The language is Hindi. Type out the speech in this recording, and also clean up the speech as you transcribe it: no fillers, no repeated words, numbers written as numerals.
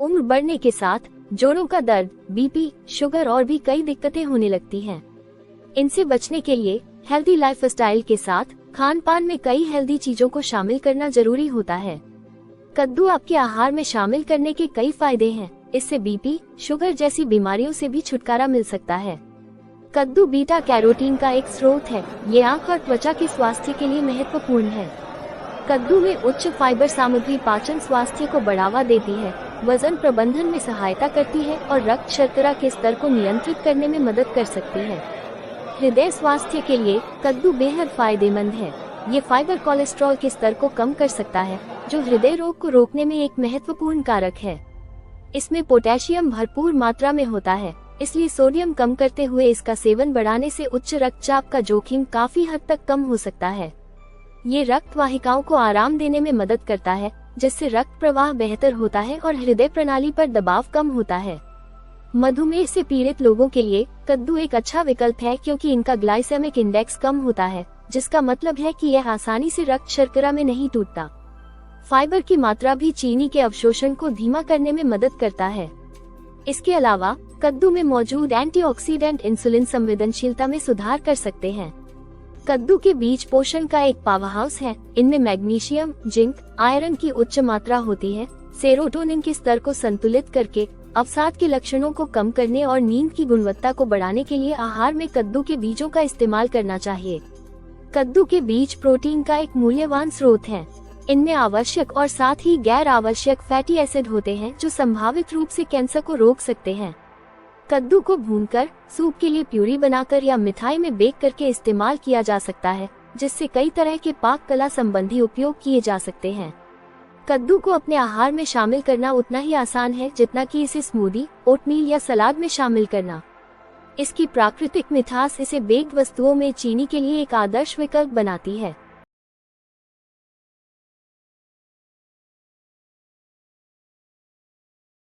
उम्र बढ़ने के साथ जोड़ों का दर्द, बीपी, शुगर और भी कई दिक्कतें होने लगती हैं। इनसे बचने के लिए हेल्दी लाइफस्टाइल के साथ खान पान में कई हेल्दी चीजों को शामिल करना जरूरी होता है। कद्दू आपके आहार में शामिल करने के कई फायदे हैं। इससे बीपी, शुगर जैसी बीमारियों से भी छुटकारा मिल सकता है। कद्दू बीटा कैरोटीन का एक स्रोत है। ये आंख और त्वचा के स्वास्थ्य के लिए महत्वपूर्ण है। कद्दू में उच्च फाइबर सामग्री पाचन स्वास्थ्य को बढ़ावा देती है, वजन प्रबंधन में सहायता करती है और रक्त शर्करा के स्तर को नियंत्रित करने में मदद कर सकती है। हृदय स्वास्थ्य के लिए कद्दू बेहद फायदेमंद है। ये फाइबर कोलेस्ट्रॉल के स्तर को कम कर सकता है, जो हृदय रोग को रोकने में एक महत्वपूर्ण कारक है। इसमें पोटेशियम भरपूर मात्रा में होता है, इसलिए सोडियम कम करते हुए इसका सेवन बढ़ाने से उच्च रक्तचाप का जोखिम काफी हद तक कम हो सकता है। ये रक्त वाहिकाओं को आराम देने में मदद करता है, जिससे रक्त प्रवाह बेहतर होता है और हृदय प्रणाली पर दबाव कम होता है। मधुमेह से पीड़ित लोगों के लिए कद्दू एक अच्छा विकल्प है, क्योंकि इनका ग्लाइसेमिक इंडेक्स कम होता है, जिसका मतलब है कि यह आसानी से रक्त शर्करा में नहीं टूटता। फाइबर की मात्रा भी चीनी के अवशोषण को धीमा करने में मदद करता है। इसके अलावा कद्दू में मौजूद एंटीऑक्सीडेंट इंसुलिन संवेदनशीलता में सुधार कर सकते हैं। कद्दू के बीज पोषण का एक पावरहाउस है। इनमें मैग्नीशियम, जिंक, आयरन की उच्च मात्रा होती है। सेरोटोनिन के स्तर को संतुलित करके अवसाद के लक्षणों को कम करने और नींद की गुणवत्ता को बढ़ाने के लिए आहार में कद्दू के बीजों का इस्तेमाल करना चाहिए। कद्दू के बीज प्रोटीन का एक मूल्यवान स्रोत है। इनमें आवश्यक और साथ ही गैर आवश्यक फैटी एसिड होते हैं, जो संभावित रूप से कैंसर को रोक सकते हैं। कद्दू को भूनकर, सूप के लिए प्यूरी बनाकर या मिठाई में बेक करके इस्तेमाल किया जा सकता है, जिससे कई तरह के पाक कला संबंधी उपयोग किए जा सकते हैं। कद्दू को अपने आहार में शामिल करना उतना ही आसान है जितना कि इसे स्मूदी, ओटमील या सलाद में शामिल करना। इसकी प्राकृतिक मिठास इसे बेक्ड वस्तुओं में चीनी के लिए एक आदर्श विकल्प बनाती है।